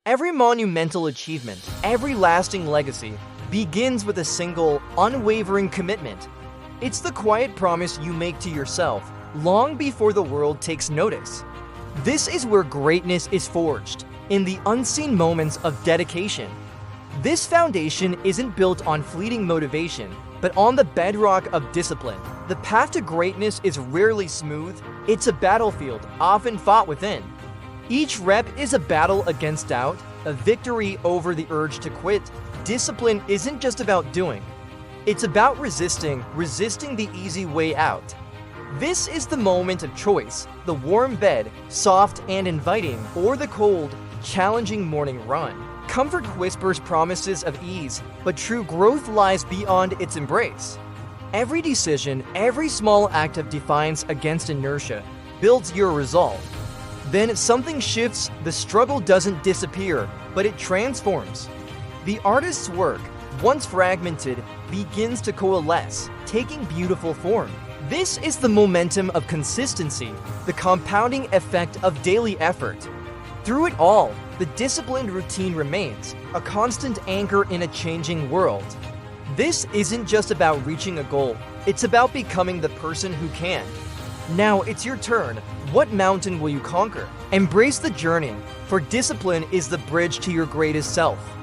Every monumental achievement, every lasting legacy, begins with a single, unwavering commitment. It's the quiet promise you make to yourself long before the world takes notice. This is where greatness is forged, in the unseen moments of dedication. This foundation isn't built on fleeting motivation, but on the bedrock of discipline. The path to greatness is rarely smooth. It's a battlefield, often fought within. Each rep is a battle against doubt, a victory over the urge to quit. Discipline isn't just about doing. It's about resisting the easy way out. This is the moment of choice, the warm bed, soft and inviting, or the cold, challenging morning run. Comfort whispers promises of ease, but true growth lies beyond its embrace. Every decision, every small act of defiance against inertia builds your resolve. Then something shifts. The struggle doesn't disappear, but it transforms. The artist's work, once fragmented, begins to coalesce, taking beautiful form. This is the momentum of consistency, the compounding effect of daily effort. Through it all, the disciplined routine remains, a constant anchor in a changing world. This isn't just about reaching a goal, it's about becoming the person who can. Now it's your turn. What mountain will you conquer? Embrace the journey, for discipline is the bridge to your greatest self.